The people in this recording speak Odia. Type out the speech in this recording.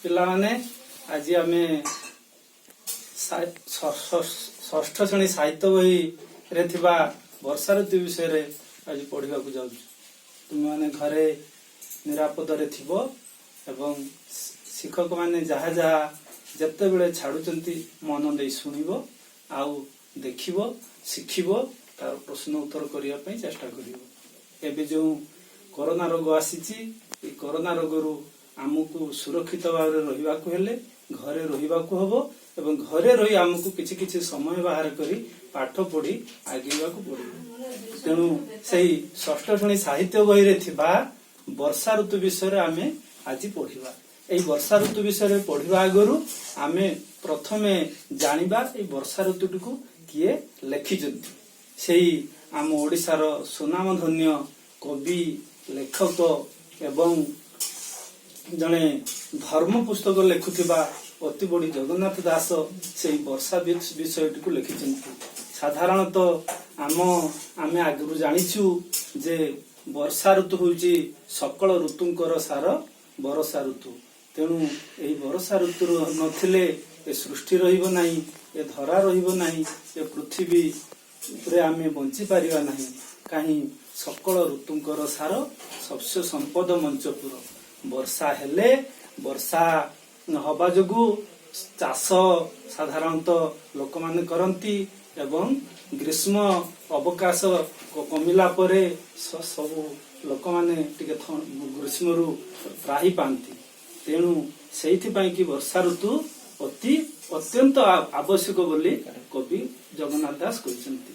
ପିଲାମାନେ ଆଜି ଆମେ ଷଷ୍ଠ ଶ୍ରେଣୀ ସାହିତ୍ୟ ବହିରେ ଥିବା ବର୍ଷା ଋତୁ ବିଷୟରେ ଆଜି ପଢିବାକୁ ଯାଉଛୁ। ତୁମେମାନେ ଘରେ ନିରାପଦରେ ଥିବ ଏବଂ ଶିକ୍ଷକମାନେ ଯାହା ଯାହା ଯେତେବେଳେ ଛାଡୁଛନ୍ତି ମନ ଦେଇ ଶୁଣିବ, ଆଉ ଦେଖିବ, ଶିଖିବ, ତାର ପ୍ରଶ୍ନ ଉତ୍ତର କରିବା ପାଇଁ ଚେଷ୍ଟା କରିବ। ଏବେ ଯେଉଁ କରୋନା ରୋଗ ଆସିଛି, ଏ କରୋନା ରୋଗରୁ ଆମକୁ ସୁରକ୍ଷିତ ଭାବରେ ରହିବାକୁ ହେଲେ ଘରେ ରହିବାକୁ ହବ ଏବଂ ଘରେ ରହି ଆମକୁ କିଛି କିଛି ସମୟ ବାହାର କରି ପାଠ ପଢି ଆଗେଇବାକୁ ପଡିବ। ତେଣୁ ସେଇ ଷଷ୍ଠ ଶ୍ରେଣୀ ସାହିତ୍ୟ ବହିରେ ଥିବା ବର୍ଷା ଋତୁ ବିଷୟରେ ଆମେ ଆଜି ପଢିବା। ଏଇ ବର୍ଷା ଋତୁ ବିଷୟରେ ପଢିବା ଆଗରୁ ଆମେ ପ୍ରଥମେ ଜାଣିବା ଏଇ ବର୍ଷା ଋତୁଟିକୁ କିଏ ଲେଖିଛନ୍ତି। ସେଇ ଆମ ଓଡ଼ିଶାର ସୁନାମଧନ୍ୟ କବି, ଲେଖକ ଏବଂ ଜଣେ ଧର୍ମ ପୁସ୍ତକ ଲେଖୁଥିବା ଅତି ବଡ଼ି ଜଗନ୍ନାଥ ଦାସ ସେଇ ବର୍ଷା ବିଷୟଟିକୁ ଲେଖିଛନ୍ତି। ସାଧାରଣତଃ ଆମେ ଆଗରୁ ଜାଣିଛୁ ଯେ ବର୍ଷା ଋତୁ ହେଉଛି ସକଳ ଋତୁଙ୍କର ସାର ବର୍ଷା ଋତୁ। ତେଣୁ ଏହି ବର୍ଷା ଋତୁ ନଥିଲେ ଏ ସୃଷ୍ଟି ରହିବ ନାହିଁ, ଏ ଧରା ରହିବ ନାହିଁ, ଏ ପୃଥିବୀରେ ଆମେ ବଞ୍ଚିପାରିବା ନାହିଁ। କାହିଁ ସକଳ ଋତୁଙ୍କର ସାର ଶସ୍ୟ ସମ୍ପଦ ମଞ୍ଚପୁର। ବର୍ଷା ହେଲେ, ବର୍ଷା ହବା ଯୋଗୁ ଚାଷ ସାଧାରଣତଃ ଲୋକମାନେ କରନ୍ତି ଏବଂ ଗ୍ରୀଷ୍ମ ଅବକାଶ କମିଲା ପରେ ସବୁ ଲୋକମାନେ ଟିକେ ଗ୍ରୀଷ୍ମରୁ ତ୍ରାହି ପାଆନ୍ତି। ତେଣୁ ସେଇଥିପାଇଁ କି ବର୍ଷା ଋତୁ ଅତ୍ୟନ୍ତ ଆବଶ୍ୟକ ବୋଲି କବି ଜଗନ୍ନାଥ ଦାସ କହିଛନ୍ତି।